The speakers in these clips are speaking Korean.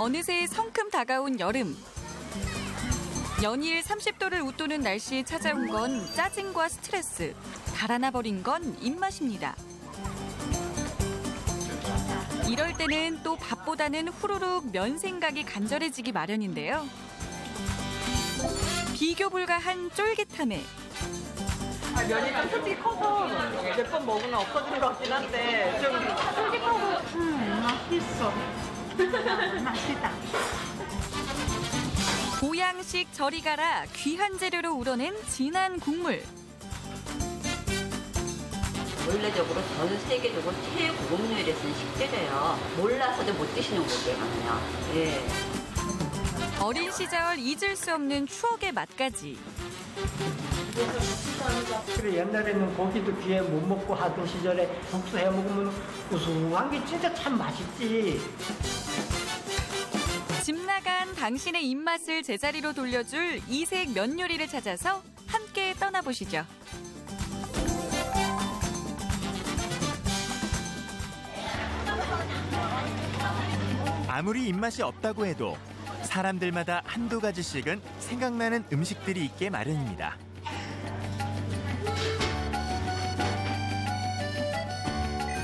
어느새 성큼 다가온 여름. 연일 30도를 웃도는 날씨에 찾아온 건 짜증과 스트레스. 달아나 버린 건 입맛입니다. 이럴 때는 또 밥보다는 후루룩 면 생각이 간절해지기 마련인데요. 비교 불가한 쫄깃함에 면이 좀 솔직히 커서 몇 번 먹으면 없어지는 것 같긴 한데 좀 쫄깃하고 맛있어. 맛있다. 보양식 저리 가라 귀한 재료로 우러낸 진한 국물. 원래적으로 전 세계적으로 최고급 요리에 쓰는 식재료예요. 몰라서도 못 드시는 거거든요. 예. 어린 시절 잊을 수 없는 추억의 맛까지. 그래 옛날에는 고기도 귀에 못 먹고 하던 시절에 국수 해 먹으면 우수한 게 진짜 참 맛있지. 집 나간 당신의 입맛을 제자리로 돌려줄 이색 면 요리를 찾아서 함께 떠나보시죠. 아무리 입맛이 없다고 해도 사람들마다 한두 가지씩은 생각나는 음식들이 있게 마련입니다.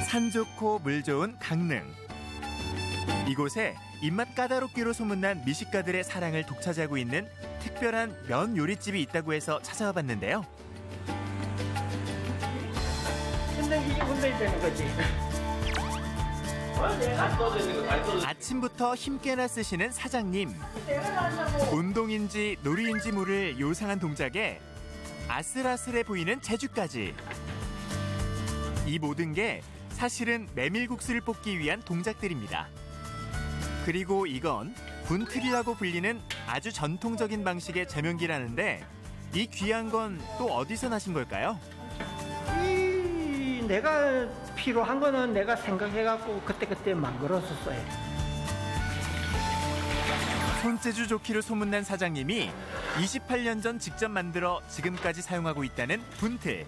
산 좋고 물 좋은 강릉. 이곳에 입맛 까다롭기로 소문난 미식가들의 사랑을 독차지하고 있는 특별한 면 요리집이 있다고 해서 찾아와 봤는데요. 근데 이게 혼자 되는 거지. 아침부터 힘께나 쓰시는 사장님. 운동인지 놀이인지 모를 요상한 동작에 아슬아슬해 보이는 재주까지. 이 모든 게 사실은 메밀국수를 볶기 위한 동작들입니다. 그리고 이건 분틀이라고 불리는 아주 전통적인 방식의 제면기라는데 이 귀한 건 또 어디서 나신 걸까요? 내가 필요한 거는 내가 생각해갖고 그때그때 만들었었어요. 손재주 좋기로 소문난 사장님이 28년 전 직접 만들어 지금까지 사용하고 있다는 분틀.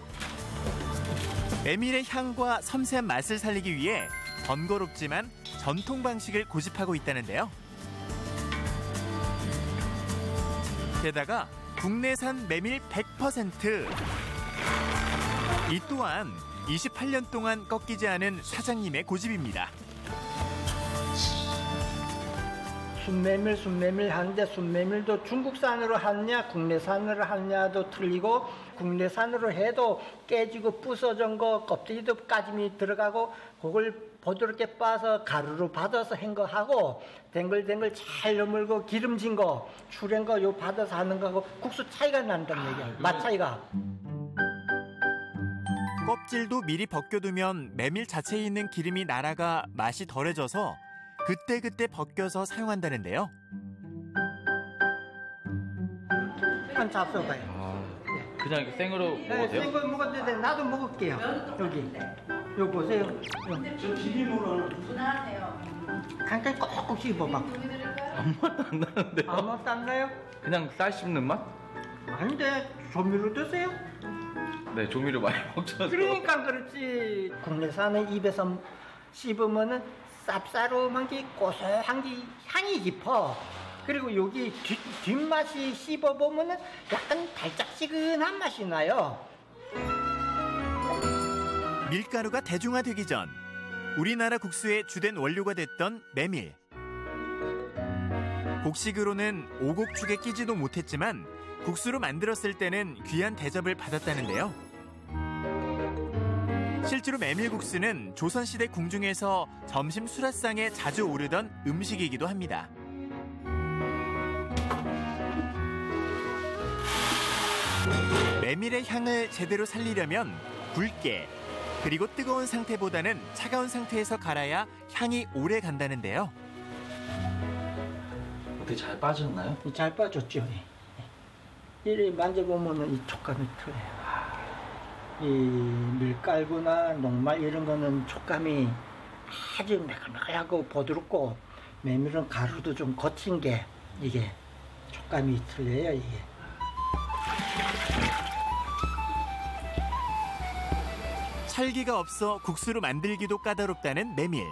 메밀의 향과 섬세한 맛을 살리기 위해 번거롭지만 전통 방식을 고집하고 있다는데요. 게다가 국내산 메밀 100%. 이 또한 28년 동안 꺾이지 않은 사장님의 고집입니다. 순메밀 하는데 순메밀도 중국산으로 하느냐 국내산으로 하느냐도 틀리고 국내산으로 해도 깨지고 부서진 거 껍데기도 까짐이 들어가고 그걸 부드럽게 빻아서 가루로 받아서 한 거 하고 댕글댕글 잘 여물고 기름진 거 추린 거 요 받아서 하는 거하고 국수 차이가 난다는 얘기야. 맛 차이가. 껍질도 미리 벗겨두면 메밀 자체에 있는 기름이 날아가 맛이 덜해져서 그때그때 벗겨서 사용한다는데요. 한 잡숴봐요. 그냥 이렇게 생으로 먹어도 돼요? 생거 먹어도 돼. 나도 먹을게요. 여기. 요 보세요. 저 비빔으로는 분하세요. 간단히 꼭꼭 씹어봐. 아무 맛도 안 나는데요? 아무 맛도 안 나요? 그냥 쌀 씹는 맛? 아닌데 조미료 드세요? 네, 조미료 많이 먹죠. 그러니까 그렇지. 국내산은 입에서 씹으면은 쌉싸름한 게 고소한 게 향이 깊어. 그리고 여기 뒷맛이 씹어보면은 약간 달짝지근한 맛이 나요. 밀가루가 대중화되기 전 우리나라 국수의 주된 원료가 됐던 메밀. 곡식으로는 오곡축에 끼지도 못했지만 국수로 만들었을 때는 귀한 대접을 받았다는데요. 실제로 메밀국수는 조선시대 궁중에서 점심 수라상에 자주 오르던 음식이기도 합니다. 메밀의 향을 제대로 살리려면 굵게 그리고 뜨거운 상태보다는 차가운 상태에서 갈아야 향이 오래 간다는데요. 어떻게 잘 빠졌나요? 잘 빠졌죠. 이리 만져보면 이 촉감이 틀려요. 이 밀가루나 녹말 이런 거는 촉감이 아주 매끈매끈하고 부드럽고 메밀은 가루도 좀 거친 게 이게 촉감이 틀려요. 이게. 찰기가 없어 국수로 만들기도 까다롭다는 메밀.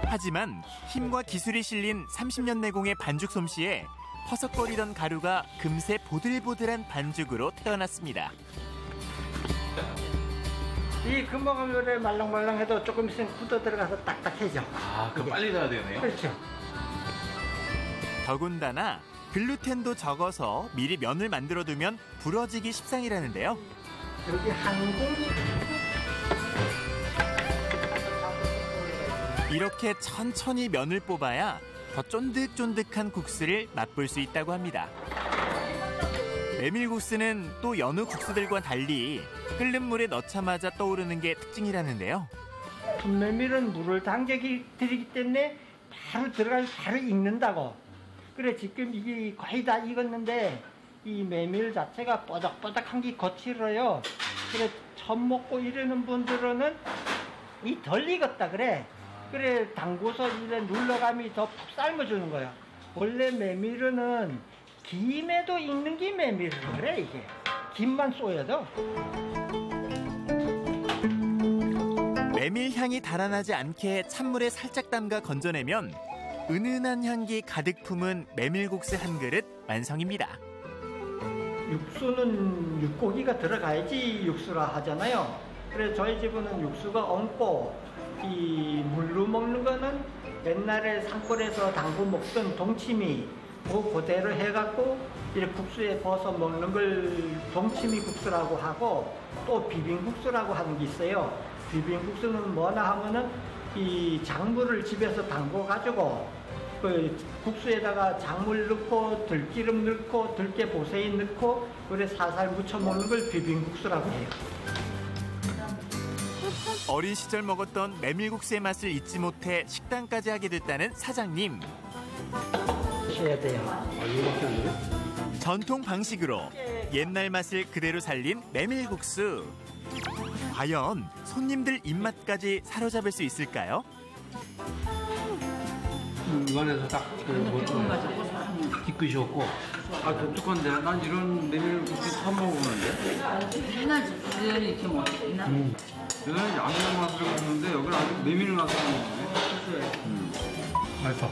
하지만 힘과 기술이 실린 30년 내공의 반죽 솜씨에 퍼석거리던 가루가 금세 보들보들한 반죽으로 태어났습니다. 이 금방을 요래 말랑말랑해도 조금 있으면 굳어 들어가서 딱딱해져. 아, 그럼 빨리 돼야 되네요. 그렇죠. 더군다나 글루텐도 적어서 미리 면을 만들어두면 부러지기 십상이라는데요. 여기 한국 이렇게 천천히 면을 뽑아야 더 쫀득쫀득한 국수를 맛볼 수 있다고 합니다. 메밀국수는 또 여느 국수들과 달리 끓는 물에 넣자마자 떠오르는 게 특징이라는데요. 순메밀은 물을 당겨들이기 때문에 바로 들어가서 바로 익는다고. 그래 지금 이게 거의 다 익었는데 이 메밀 자체가 뽀득뽀득한 게 거칠어요. 그래 처음 먹고 이러는 분들은 이 덜 익었다 그래. 그래 담궈서 이래 눌러감이 더 푹 삶아주는 거야. 원래 메밀은 김에도 익는 게 메밀이라 그래 이게. 김만 쏘여도. 메밀 향이 달아나지 않게 찬물에 살짝 담가 건져내면 은은한 향기 가득 품은 메밀국수 한 그릇 완성입니다. 육수는 육고기가 들어가야지 육수라 하잖아요. 그래서 저희 집은 육수가 얹고 이 물로 먹는 거는 옛날에 산골에서 담궈 먹던 동치미 그대로 해갖고 이렇게 국수에 벗어 먹는 걸 동치미 국수라고 하고 또 비빔국수라고 하는 게 있어요. 비빔국수는 뭐나 하면은 이 작물을 집에서 담궈 가지고 그 국수에다가 작물 넣고 들기름 넣고 들깨 보세인 넣고 그래 살살 무쳐 먹는 걸 비빔국수라고 해요. 어린 시절 먹었던 메밀국수의 맛을 잊지 못해 식당까지 하게 됐다는 사장님. 하셔야 돼요. 전통 방식으로 옛날 맛을 그대로 살린 메밀국수. 과연 손님들 입맛까지 사로잡을 수 있을까요? 입안에서 딱 뒤끝이었고 아 독특한데 난 이런 메밀국수 처음 먹어보는데 해나지 부드러운 이렇게 먹었나? 여기는 양념 맛을 먹는데 여기는 아주 메밀 맛을 먹는데 맛있어.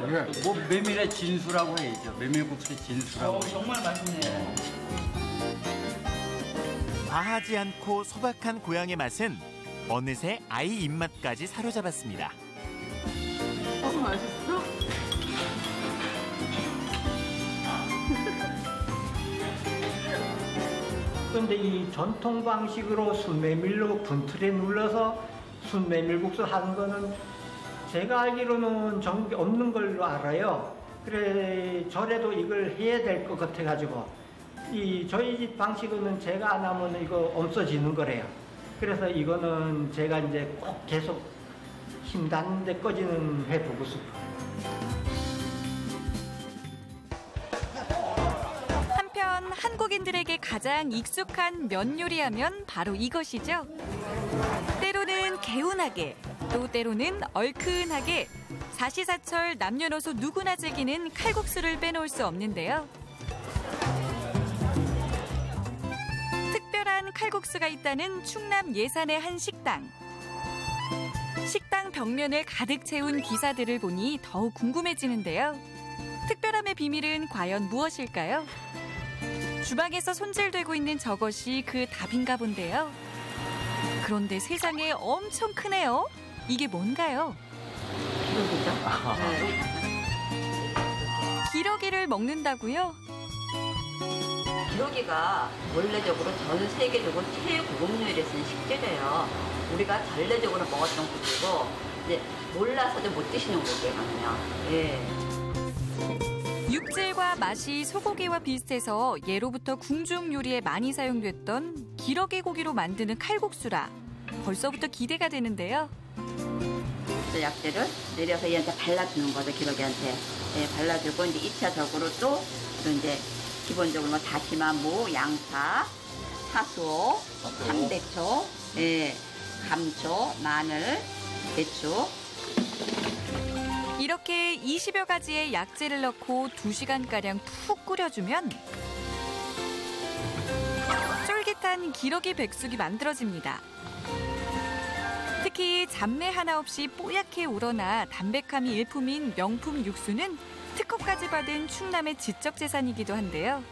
이게 뭐 메밀의 진수라고 해야죠. 메밀국수의 진수라고. 정말 맛있네. 과하지 않고 소박한 고향의 맛은 어느새 아이 입맛까지 사로잡았습니다. 맛있어? 그런데 이 전통 방식으로 순메밀로 분틀에 눌러서 순메밀국수 하는 거는 제가 알기로는 전국에 없는 걸로 알아요. 그래 절에도 이걸 해야 될 것 같아 가지고 이 저희 집 방식은 제가 안 하면 이거 없어지는 거래요. 그래서 이거는 제가 이제 꼭 계속 힘 닿는 데까지는 해보고 싶어요. 한편 한국인들에게 가장 익숙한 면 요리하면 바로 이것이죠. 때로는 개운하게, 또 때로는 얼큰하게 사시사철 남녀노소 누구나 즐기는 칼국수를 빼놓을 수 없는데요. 특별한 칼국수가 있다는 충남 예산의 한 식당. 식당 벽면을 가득 채운 기사들을 보니 더욱 궁금해지는데요. 특별함의 비밀은 과연 무엇일까요? 주방에서 손질되고 있는 저것이 그 답인가 본데요. 그런데 세상에 엄청 크네요. 이게 뭔가요? 기록이죠? 네. 기러기를 먹는다고요? 기러기가 원래적으로 전 세계적으로 최고급 요리에 쓰는 식재료예요. 우리가 전례적으로 먹었던 고기고 이제 몰라서도 못 드시는 고기거든요. 예. 육질과 맛이 소고기와 비슷해서 예로부터 궁중 요리에 많이 사용됐던 기러기 고기로 만드는 칼국수라 벌써부터 기대가 되는데요. 약재를 내려서 얘한테 발라주는 거죠, 기러기한테. 예, 발라주고 이제 2차적으로 또 이제 기본적으로 뭐 다시마, 무, 양파, 사수, 상대초, 예, 감초, 마늘, 대추. 이렇게 20여 가지의 약재를 넣고 2시간가량 푹 끓여주면 쫄깃한 기러기 백숙이 만들어집니다. 특히 잡내 하나 없이 뽀얗게 우러나 담백함이 일품인 명품 육수는 특허까지 받은 충남의 지적재산이기도 한데요.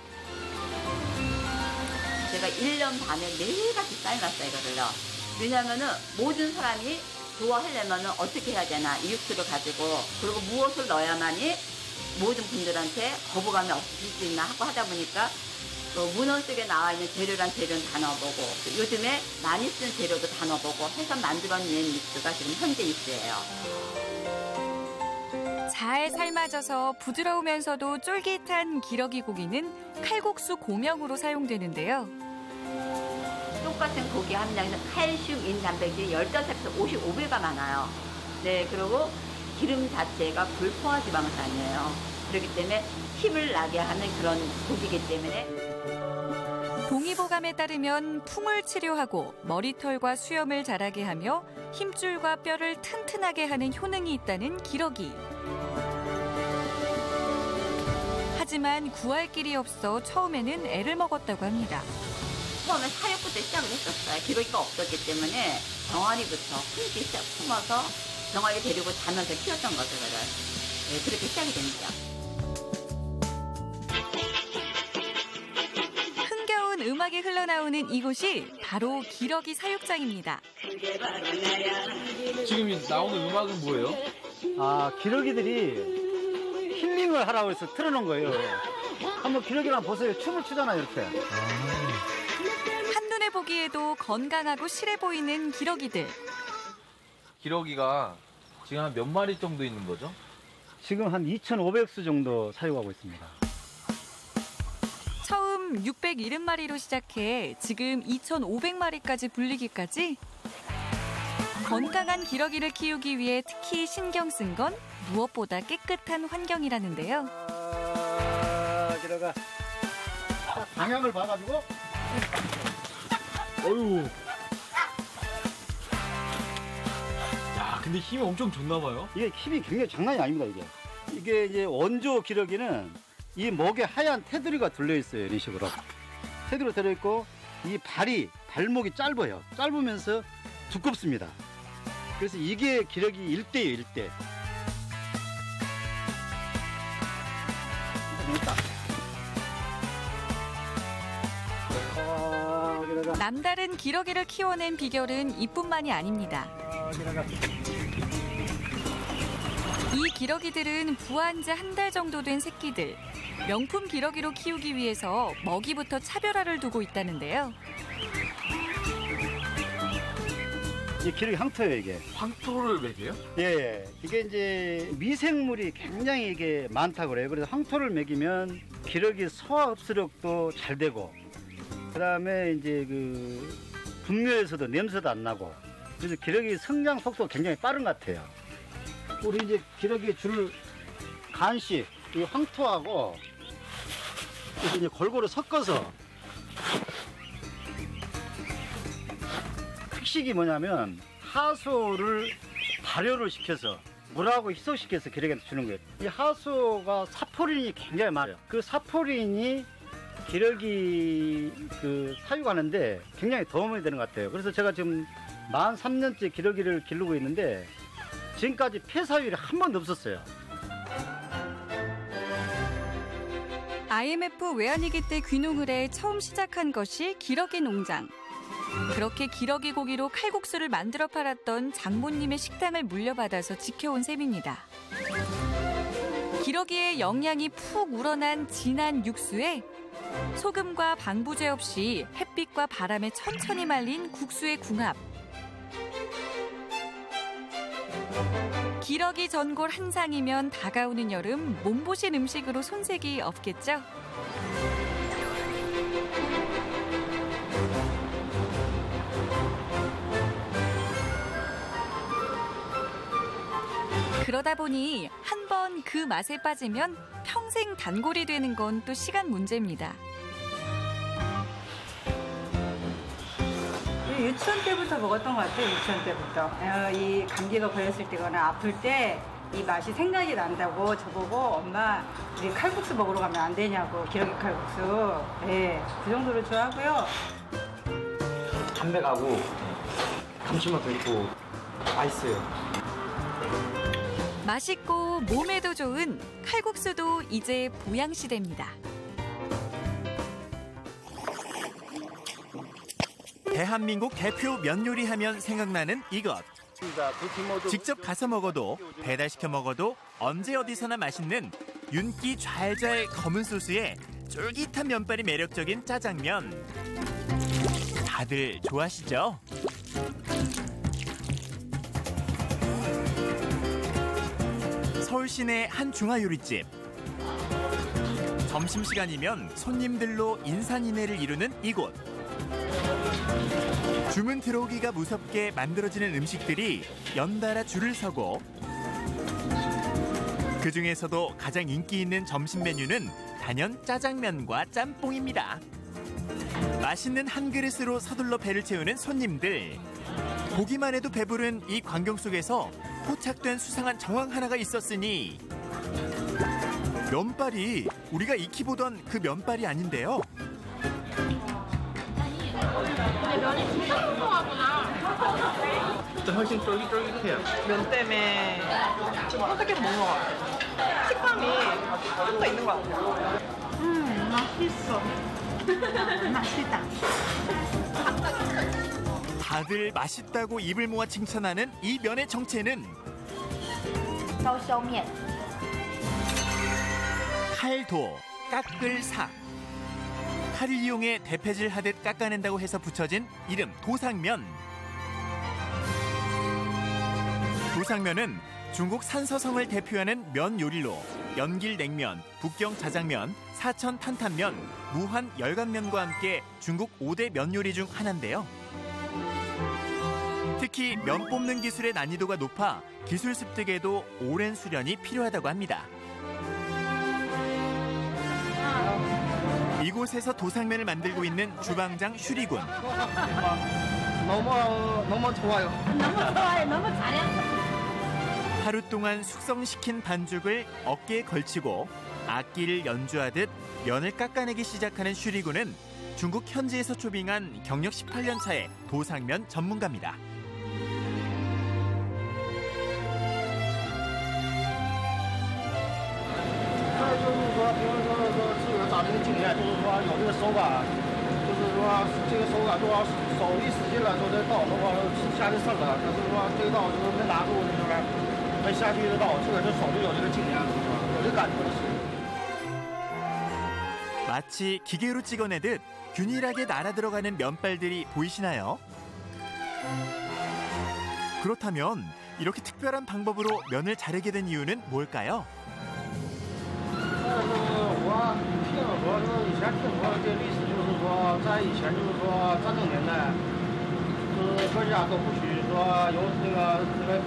제가 1년 반에 매일같이 삶았어요, 이거를요. 왜냐하면은 모든 사람이 좋아하려면 어떻게 해야 되나, 이 육수를 가지고, 그리고 무엇을 넣어야만이 모든 분들한테 거부감이 없을 수 있나 하고 하다 보니까 문헌 속에 나와 있는 재료란 재료는 다 넣어보고, 요즘에 많이 쓰는 재료도 다 넣어보고 해서 만들어낸 육수가 지금 현재 육수예요. 잘 삶아져서 부드러우면서도 쫄깃한 기러기 고기는 칼국수 고명으로 사용되는데요. 똑같은 고기 함량에서 칼슘, 인, 단백질이 15배에서 55배가 많아요. 네, 그리고 기름 자체가 불포화 지방산이에요. 그렇기 때문에 힘을 나게 하는 그런 고기이기 때문에. 동의보감에 따르면 풍을 치료하고 머리털과 수염을 자라게 하며 힘줄과 뼈를 튼튼하게 하는 효능이 있다는 기러기. 하지만 구할 길이 없어 처음에는 애를 먹었다고 합니다. 처음에 사육부터 시작을 했었어요. 기러기가 없었기 때문에 병아리부터 품어서 병아리 데리고 자면서 키웠던 거죠, 그걸. 네, 그렇게 시작이 됩니다. 흥겨운 음악이 흘러나오는 이곳이 바로 기러기 사육장입니다. 지금 나오는 음악은 뭐예요? 아, 기러기들이 힐링을 하라고 해서 틀어놓은 거예요. 한번 기러기랑 보세요. 춤을 추잖아요, 이렇게. 한눈에 보기에도 건강하고 실해 보이는 기러기들. 기러기가 지금 한 몇 마리 정도 있는 거죠? 지금 한 2,500수 정도 사육하고 있습니다. 처음 670마리로 시작해 지금 2,500마리까지 불리기까지. 건강한 기러기를 키우기 위해 특히 신경 쓴 건 무엇보다 깨끗한 환경이라는데요. 기러가 방향을 봐가지고. 어휴. 야, 근데 힘이 엄청 좋나 봐요. 이게 힘이 굉장히 장난이 아닙니다, 이게. 이게 이제 원조 기러기는 이 목에 하얀 테두리가 둘려있어요, 이런 식으로. 테두리가 들어있고, 이 발목이 짧아요. 짧으면서 두껍습니다. 그래서 이게 기러기 일대예요, 일대. 남다른 기러기를 키워낸 비결은 이뿐만이 아닙니다. 이 기러기들은 부화한 지 한 달 정도 된 새끼들. 명품 기러기로 키우기 위해서 먹이부터 차별화를 두고 있다는데요. 이 기러기 황토예요, 이게. 황토를 먹여요? 예, 이게 이제 미생물이 굉장히 이게 많다고 그래요. 그래서 황토를 먹이면 기러기 소화 흡수력도 잘 되고, 그다음에 이제 그 분묘에서도 냄새도 안 나고, 그래서 기러기 성장 속도가 굉장히 빠른 것 같아요. 우리 이제 기러기 줄 간식, 이 황토하고 이제 골고루 섞어서. 특식이 뭐냐면 하수를 발효를 시켜서 물하고 희석시켜서 기러기한테 주는 거예요. 이 하수가 사포린이 굉장히 많아요. 그 사포린이 기러기 사육하는데 굉장히 도움이 되는 것 같아요. 그래서 제가 지금 만 3년째 기러기를 기르고 있는데 지금까지 폐사율이 한 번도 없었어요. IMF 외환위기 때 귀농을 해 처음 시작한 것이 기러기 농장. 그렇게 기러기 고기로 칼국수를 만들어 팔았던 장모님의 식당을 물려받아서 지켜온 셈입니다. 기러기의 영양이 푹 우러난 진한 육수에 소금과 방부제 없이 햇빛과 바람에 천천히 말린 국수의 궁합. 기러기 전골 한 상이면 다가오는 여름 몸보신 음식으로 손색이 없겠죠? 그러다 보니 한 번 그 맛에 빠지면 평생 단골이 되는 건 또 시간 문제입니다. 유치원 때부터 먹었던 것 같아요. 유치원 때부터. 이 감기가 걸렸을 때거나 아플 때 이 맛이 생각이 난다고 저보고 엄마 우리 칼국수 먹으러 가면 안 되냐고. 기러기 칼국수. 네, 그 정도로 좋아하고요. 담백하고 감칠맛도 있고 맛있어요. 맛있고 몸에도 좋은 칼국수도 이제 보양시대입니다. 대한민국 대표 면 요리하면 생각나는 이것. 직접 가서 먹어도 배달시켜 먹어도 언제 어디서나 맛있는 윤기 좔좔 검은 소스에 쫄깃한 면발이 매력적인 짜장면. 다들 좋아하시죠? 서울 시내 한 중화요리집. 점심시간이면 손님들로 인산인해를 이루는 이곳. 주문 들어오기가 무섭게 만들어지는 음식들이 연달아 줄을 서고 그중에서도 가장 인기 있는 점심 메뉴는 단연 짜장면과 짬뽕입니다. 맛있는 한 그릇으로 서둘러 배를 채우는 손님들. 보기만 해도 배부른 이 광경 속에서 포착된 수상한 정황 하나가 있었으니 면발이 우리가 익히 보던 그 면발이 아닌데요. 면이 진짜 뚱뚱하구나. 훨씬 쫄깃쫄깃해요. 면 때문에 선택해서 먹는 것 같아요. 식감이 좀 더 있는 것 같아요. 맛있어. 맛있다. 다들 맛있다고 입을 모아 칭찬하는 이 면의 정체는 샤오샤오면. 칼도, 깎을삭. 칼을 이용해 대패질 하듯 깎아낸다고 해서 붙여진 이름 도상면. 도상면은 중국 산서성을 대표하는 면 요리로 연길냉면, 북경 자장면, 사천 탄탄면, 무한 열강면과 함께 중국 5대 면 요리 중 하나인데요. 특히 면 뽑는 기술의 난이도가 높아 기술 습득에도 오랜 수련이 필요하다고 합니다. 이곳에서 도상면을 만들고 있는 주방장 슈리군. 너무 좋아요. 너무 잘했어. 하루 동안 숙성시킨 반죽을 어깨에 걸치고 악기를 연주하듯 면을 깎아내기 시작하는 슈리군은 중국 현지에서 초빙한 경력 18년 차의 도상면 전문가입니다. 마치 기계로 찍어내듯 균일하게 날아 들어가는 면발들이 보이시나요? 그렇다면 이렇게 특별한 방법으로 면을 자르게 된 이유는 뭘까요? 以前听过这历史，就是说在以前就是说战争年代，各家都不许说有这个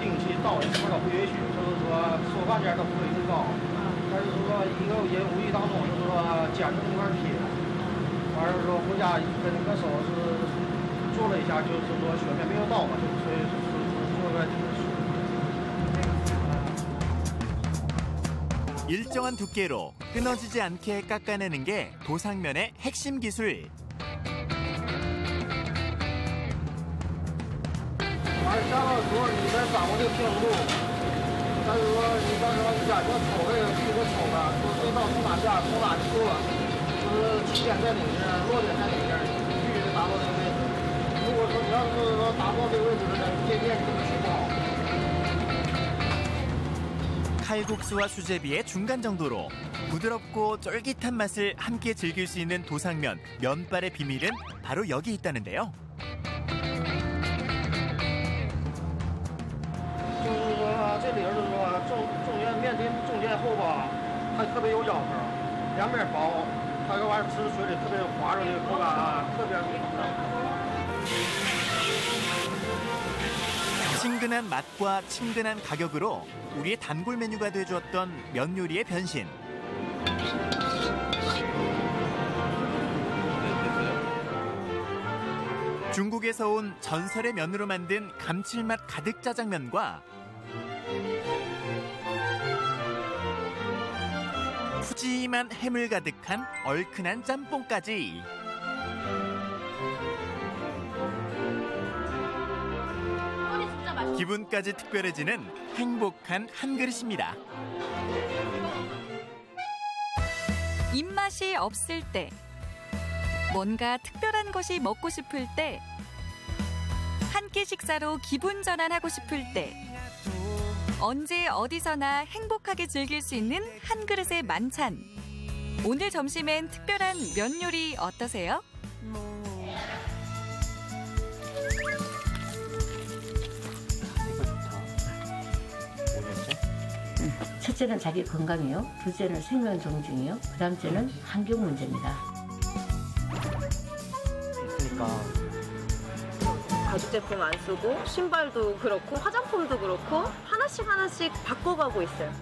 兵器刀什么都不允许，就是说手饭家都不可以用刀。但是说一个人无意当中就是说捡着那块铁，完了说回家跟那个手是做了一下，就是说学面没有刀嘛，所以做个。 일정한 두께로 끊어지지 않게 깎아내는 게 도상면의 핵심 기술. 下了时候你再掌握这个平衡度，但是说你到时候你感觉瞅这个这个瞅的，说这道从哪下从哪就够了，就是起点在哪边，落点在哪边，必须得达到这个位置。如果说你要是说达不到这个位置的界面，你根本学不好。 칼국수와 수제비의 중간 정도로 부드럽고 쫄깃한 맛을 함께 즐길 수 있는 도상면, 면발의 비밀은 바로 여기 있다는데요. 就是说这里是说中间面筋中间厚吧，它特别有咬头，两边薄，它这玩意儿吃水里特别滑溜的口感啊，特别好。 친근한 맛과 친근한 가격으로 우리의 단골 메뉴가 되어주었던 면 요리의 변신. 중국에서 온 전설의 면으로 만든 감칠맛 가득 짜장면과 푸짐한 해물 가득한 얼큰한 짬뽕까지. 기분까지 특별해지는 행복한 한 그릇입니다. 입맛이 없을 때, 뭔가 특별한 것이 먹고 싶을 때, 한 끼 식사로 기분 전환하고 싶을 때, 언제 어디서나 행복하게 즐길 수 있는 한 그릇의 만찬. 오늘 점심엔 특별한 면 요리 어떠세요? 첫째는 자기 건강이요. 둘째는 생명 존중이요. 그 다음째는 환경 문제입니다. 가죽 제품 안 쓰고 신발도 그렇고 화장품도 그렇고 하나씩 바꿔가고 있어요.